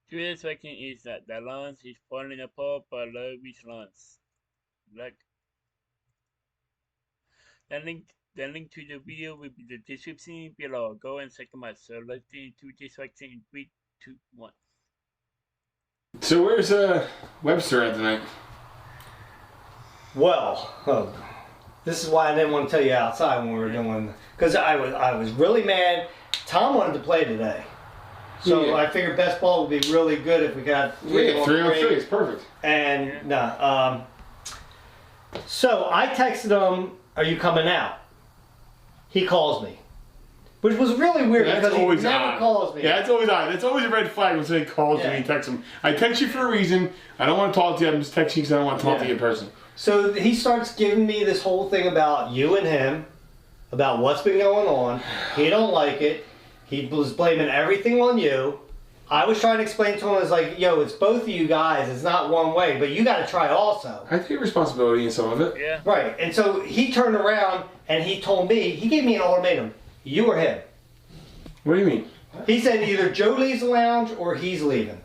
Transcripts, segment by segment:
Today's question is that the lunch is falling apart, but love is lunch. Like the link to the video will be the description below. Go and check them out. So let's get into this question in 3, 2, 1. So where's Webster at tonight? Well, this is why I didn't want to tell you outside when we were doing, because I was really mad. Tom wanted to play today, so Yeah. I figured best ball would be really good if we got We got 3 on 3. It's perfect. And so I texted him, "Are you coming out?" He calls me, which was really weird because he never calls me. Yeah, that's always odd. That's always a red flag when somebody calls me and texts him. I text you for a reason. I don't want to talk to you. I'm just texting you because I don't want to talk to you in person. So he starts giving me this whole thing about you and him, about what's been going on. He don't like it. He was blaming everything on you. I was trying to explain to him, I was like, yo, it's both of you guys. It's not one way, but you got to try also. I take responsibility in some of it. Yeah. Right. And so he turned around and he told me, he gave me an ultimatum. You or him. What do you mean? He said either Joe leaves the lounge or he's leaving.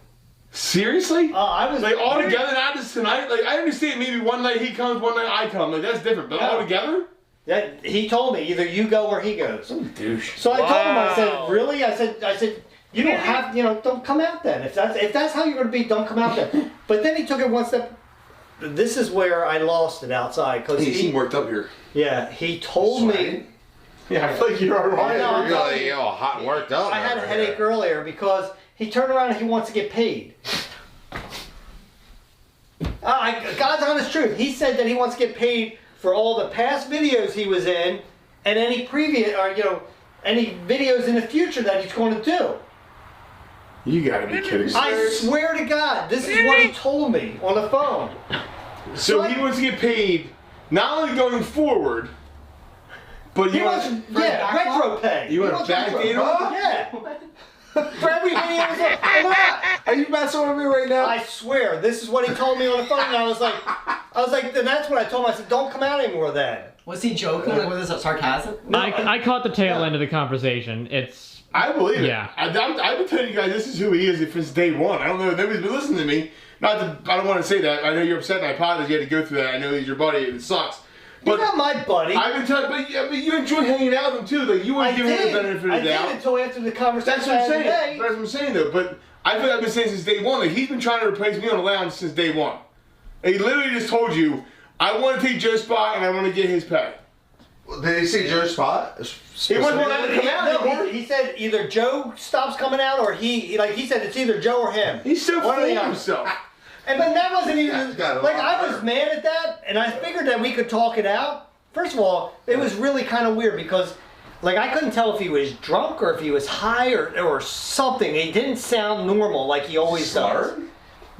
Seriously? I was like all together, not just tonight. Like I understand maybe one night he comes, one night I come. Like that's different. But all together? That he told me either you go or he goes. Some douche. So I told him, I said, really? I said, you don't have, don't come out then. If that's how you're going to be, don't come out then. But then he took it one step. This is where I lost it outside because he seemed worked up here. Yeah, he told me. Yeah, I feel like you're alright. You're really hot and worked up. I had a headache earlier because he turned around and he wants to get paid. God's honest truth. He said that he wants to get paid for all the past videos he was in and any previous, or any videos in the future that he's going to do. You gotta be kidding me. I swear to God, this is what he told me on the phone. So he wants to get paid not only going forward, but he wants retro pay. You want to backdate him? Yeah. For every video he's like, are you messing with me right now? I swear, this is what he told me on the phone, and I was like, then that's what I told him. I said, don't come out anymore then. Was he joking? Like, was this sarcasm? No, I caught the tail end of the conversation. I believe it. Yeah. I've been telling you guys this is who he is if it's day one. I don't know if nobody's been listening to me. I don't want to say that. I know you're upset and I apologize you had to go through that. I know he's your buddy and it sucks. But he's not my buddy. I've been telling but you enjoy hanging out with him too. Like you wouldn't give him the benefit of the doubt. I did until after the conversation. That's what I'm saying. That's what I'm saying though. But I feel like I've been saying since day one. Like he's been trying to replace me on the lounge since day one. And he literally just told you, I want to take Joe's spot and I want to get his pay. Did he say Joe's spot? He wasn't going to come out anymore. He said either Joe stops coming out or he said it's either Joe or him. He's so full of himself. But that wasn't even like I was mad at that, and I figured that we could talk it out. First of all, it was really kind of weird because, like, I couldn't tell if he was drunk or if he was high or something. He didn't sound normal like he always does.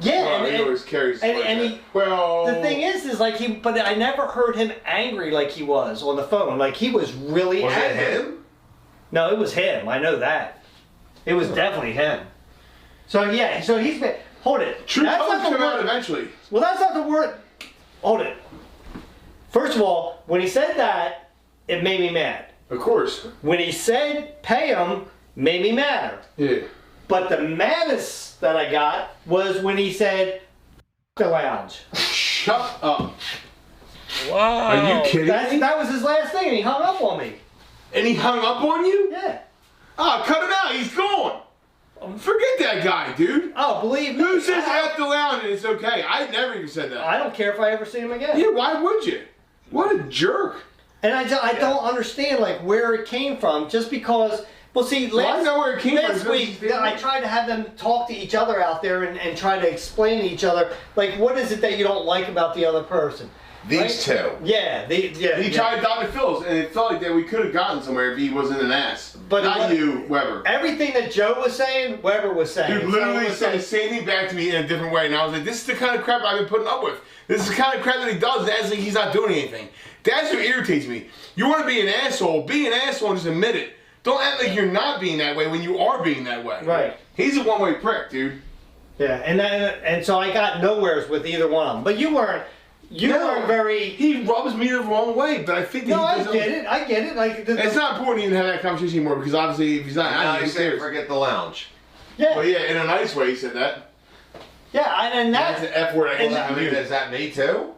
Yeah, well, he always carries. The thing is like but I never heard him angry like he was on the phone. Like he was really angry. Was it him? No, it was him. I know that. It was definitely him. So yeah, so he's been. Hold it. True colors come out eventually. Well, that's not the word. Hold it. First of all, when he said that, it made me mad. Of course. When he said pay him, made me madder. Yeah. But the maddest that I got was when he said the lounge. Shut up. Wow. Are you kidding me? That was his last thing, and he hung up on me. And he hung up on you? Yeah. Oh, cut him out. He's gone. Forget that guy, dude. Oh, believe me. Who says F the lounge and it's okay? I never even said that. I don't care if I ever see him again. Yeah, why would you? What a jerk. And I don't understand like where it came from. Just because, well, see, I know where it came from. Last week I tried to have them talk to each other out there and try to explain to each other like what is it that you don't like about the other person. These two. Yeah, He tried Dr. Phil's, and it felt like that we could have gotten somewhere if he wasn't an ass. But not you, Weber. Everything that Joe was saying, Weber was saying. Dude literally said the same thing back to me in a different way, and I was like, this is the kind of crap I've been putting up with. This is the kind of crap that he does, and acts like he's not doing anything. That's what irritates me. You want to be an asshole, be an asshole and just admit it. Don't act like you're not being that way when you are being that way. Right. He's a one-way prick, dude. Yeah, and so I got nowheres with either one of them. But you weren't. You weren't very. He rubs me the wrong way, but I think that I get it. I get it. Like it's not important to even have that conversation anymore because obviously if he's not, Now he's saying forget the lounge. Yeah, Well, yeah, in a nice way, he said that. yeah, and That's an that F word. and I mean, is that me too?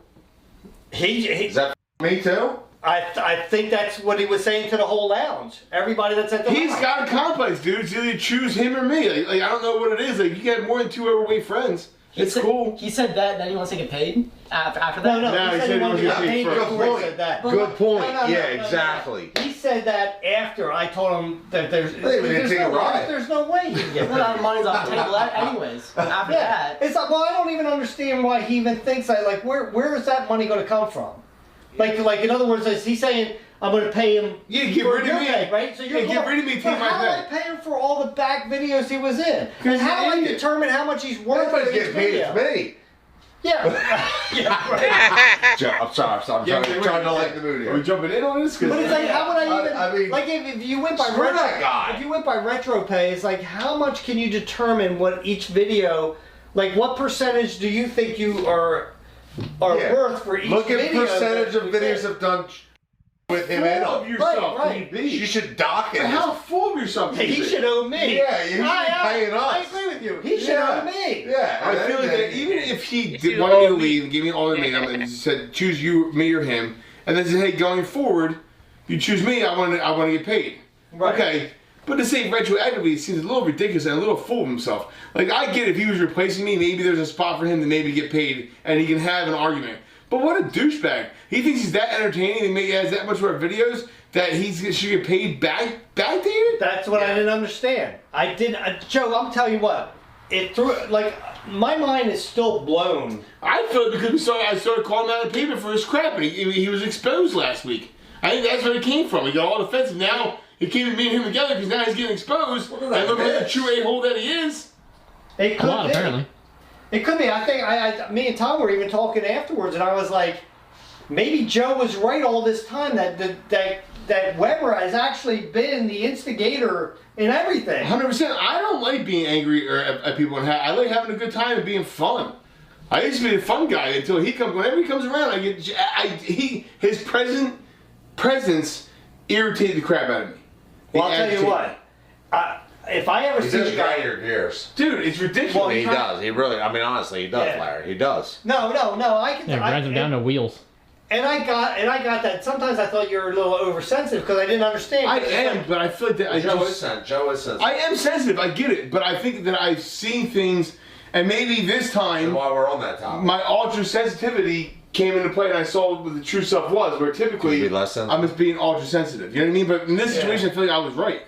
he Is that me too? I think that's what he was saying to the whole lounge. Everybody that's at the He's lounge. got a complex, dude. It's either choose him or me. Like, I don't know what it is. Like, you got more than 2 overweight friends. It's cool. He said that, then he wants to get paid after that? No, No, he said he wanted to get paid first. before he said that. Good point. No, Yeah, no. exactly. He said that after I told him that there's take a ride. there's no way he can get Well, that paid. money's off the table anyways. After Yeah, that. it's like, well, I don't even understand why he even thinks that. Like, where is that money going to come from? Like in other words, is he saying I'm going to pay him? Yeah, get for rid of your me. pay, right? So you're Yeah, get rid of me, take but my how do I pay. pay him for all the back videos he was in? And He's how do an I idiot. determine how much he's worth for Everybody's each getting paid. video? It's me. Yeah, yeah, right. Joe, I'm sorry. I'm Yeah, trying to lighten the mood Are we here. jumping in on this? But it's like, how would I even? I mean, like, if you went by screw that guy. if you went by retro pay, it's like, how much can you determine what each video? Like, what percentage do you think you are Yeah. worth for each Look at video? percentage that of you videos did? have done with him in Full of them. yourself Right, can you be? You should dock it. How full of yourself can Hey, you he be? should owe me. Yeah, you should be paying us. I agree with you. He should Yeah. owe me. Yeah, I feel like that even if he did want me to leave and give me all the name and said choose you, me, or him, and then said, hey, going forward, you choose me. I want to get paid. Right. Okay, but to say retroactively it seems a little ridiculous and a little full of himself. Like, I get if he was replacing me, maybe there's a spot for him to maybe get paid and he can have an argument. But what a douchebag! He thinks he's that entertaining and maybe has that much more videos that he should get paid backdated. That's what I didn't understand. I didn't, Joe. I'm telling you what. It threw like my mind is still blown. I feel it because I started calling him out of payment for his crap, and he was exposed last week. I think that's where it came from. He got all defensive. Now it came to me and him together because now he's getting exposed. Look And at that look at the bitch. true a-hole that he is. It A could lot, be. apparently. It could be. I think me and Tom were even talking afterwards, and I was like, maybe Joe was right all this time that Weber has actually been the instigator in everything. 100%. I don't like being angry at people. I like having a good time and being fun. I used to be the fun guy until he comes. Whenever he comes around, his presence irritated the crap out of me. Well, I'll tell you Agitated. what. If I ever He see does you guys, grind your gears. Dude, it's ridiculous. Well, He does. He really. I mean, honestly, he does, Yeah. Larry. He does. no, I can. Yeah, grinds them down to wheels. And I got that. Sometimes I thought you were a little oversensitive because I didn't understand. I It's am, like- but I feel like that. Joe is sensitive. I am sensitive. I get it, but I think that I've seen things, and maybe this time While we're on that topic, my ultra sensitivity came into play, and I saw what the true stuff was. Where typically You'd be less sensitive? I'm just being ultra sensitive. You know what I mean? But in this situation, I feel like I was right.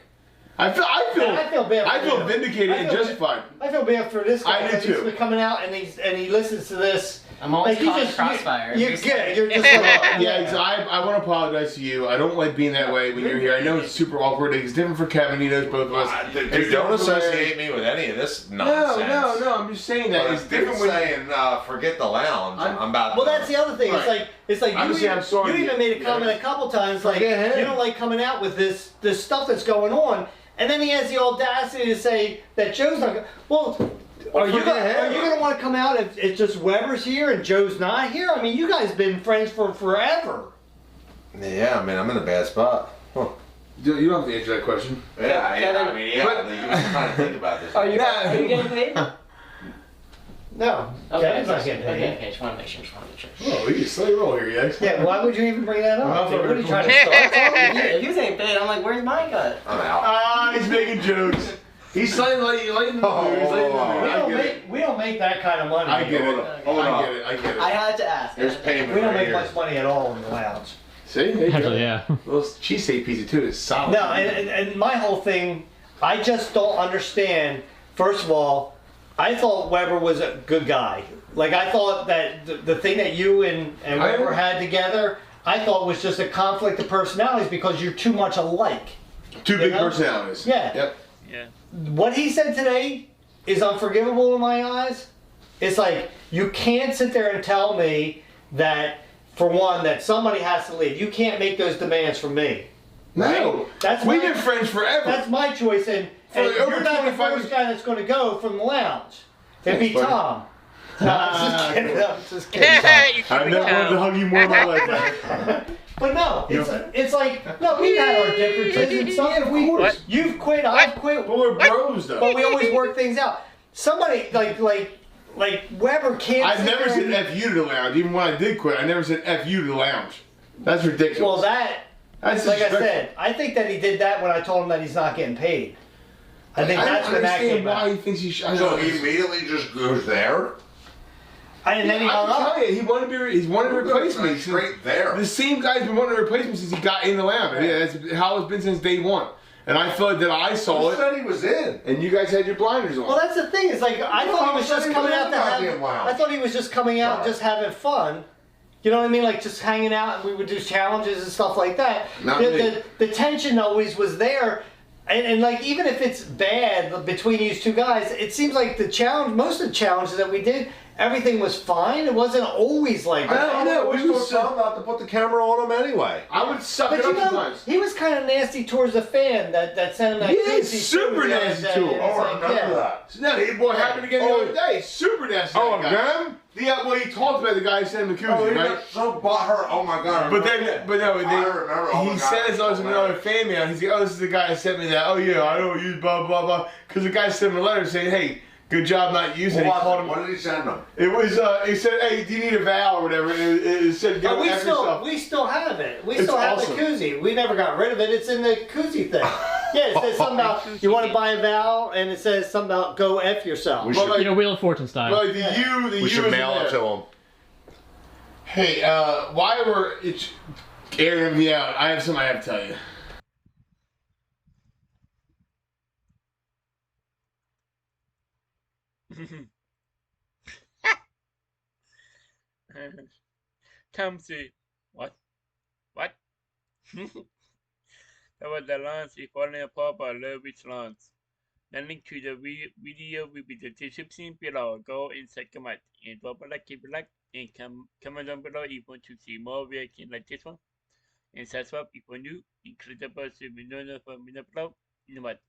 I feel bad for I feel you. vindicated I and feel justified. I feel bad for this guy I do because he's too. been coming out and he listens to this. I'm always he caught in just- crossfire. You're good. You're just like, Yeah, I want to apologize to you. I don't like being that way when you're here. I know it's super awkward. It's different for Kevin. He knows both of us. Dude, It's don't different for Larry. associate me with any of this No, nonsense. no. I'm just saying that But it's different when. saying, forget the lounge. I'm about. well, that's the other thing. Right. It's like I'm you just saying even, I'm sorry. you even made a comment a couple times like Forget him. you don't like coming out with this stuff that's going on, and then he has the audacity to say that Joe's not. Well. Are you forget him. gonna want to come out if it's just Weber's here and Joe's not here? I mean, you guys been friends for forever. Yeah, I mean, I'm in a bad spot. Huh. You don't have to answer that question. Yeah, I mean, yeah. But- You was trying to think about this. Are you getting paid? No, Kevin's not getting paid. Okay, just want to make sure. Oh, you slay roll here, Yax. Yeah, why would you even bring that up? Well, What are you trying to start? If he was getting paid, I'm like, where's my cut? I'm out. Ah, he's making jokes. He's slightly lighting the mood. He's lighting the mood. I get it. We don't make that kind of money. I get it. Hold I on. get it. I get I it. had to ask. There's payment We don't right make here. much money at all in the lounge. See? There you Actually, go. yeah. Well, cheesesteak pizza too is solid. No, and my whole thing, I just don't understand. First of all, I thought Weber was a good guy. Like, I thought that the thing that you and Weber had together, I thought was just a conflict of personalities because you're too much alike. Two big know? personalities. Yeah. Yep. Yeah. What he said today is unforgivable in my eyes. It's like, you can't sit there and tell me that, for one, that somebody has to leave. You can't make those demands from me. No. That's We've my- been friends forever. That's my choice, and over you're not the 25 first guy that's going to go from the lounge. It'd be Thanks, buddy. Tom. No, I'm just kidding. I'm just kidding. You I've can never wanted to tell. hug you more in my life. But no, it's like no, we've had our differences and stuff. What? You've quit, I've quit, But we're bros though. but we always work things out. Somebody like Weber can't. I've never said F you to the lounge. Even when I did quit, I never said F you to the lounge. That's ridiculous. Well, that's like I disrespectful. said, I think that he did that when I told him that he's not getting paid. I think I that's don't when that understand came why out. he thinks he should. So he immediately just goes there? And then he hung I up. can tell you, he's wanted to replace me. Straight there. The same guy's been wanting to replace me since he got in the lounge. Yeah, that's how it's been since day one. And I felt that I saw Who it, said he was in? and you guys had your blinders on. Well, that's the thing. It's like I thought he was just coming out to have. I thought he was just coming out and just having fun. You know what I mean? Like just hanging out, and we would do challenges and stuff like that. Not me. The tension always was there, and like even if it's bad between these two guys, it seems like most of the challenges that we did, everything was fine. It wasn't always like. I don't know. we We was was about to put the camera on him anyway. I would suck But it you up know, sometimes. he was kind of nasty towards the fan that sent him that. Yeah, crazy super story the other nasty day, to him. and it's Oh, I like, remember yeah. that. No, it boy happened again the other day. Super nasty. Oh, that guy. again? Yeah, well, he talked about the guy who sent him the Oh, koozie, he right? got so butthurt. Oh my god. But then, but no, I remember. Oh my he God, sent us that's another fan mail. He's like, oh, this is the guy that sent me that. Oh yeah, I don't use blah blah blah. Because the guy sent him a letter saying, hey, good job not using it. He called him. What did he send him? It was, he said, hey, do you need a vowel or whatever? And it said, go We after still, yourself. we still have it. We It's still have awesome. the koozie. We never got rid of it. It's in the koozie thing. Yeah, it says something about you want to buy a vowel, and it says something about go F yourself. We But should- like, You know, Wheel of Fortune style. but like the We should isn't mail it there. to him. Hey, why were it's airing me out? I have something I have to tell you. Tom said, what? What? That was the launch is falling apart but love which launch. The link to the video will be the description below. Go and check them out. And drop a like if you like. And comment down below if you want to see more reactions like this one. And subscribe if you're new. And click the bell so you know when I below. You know what?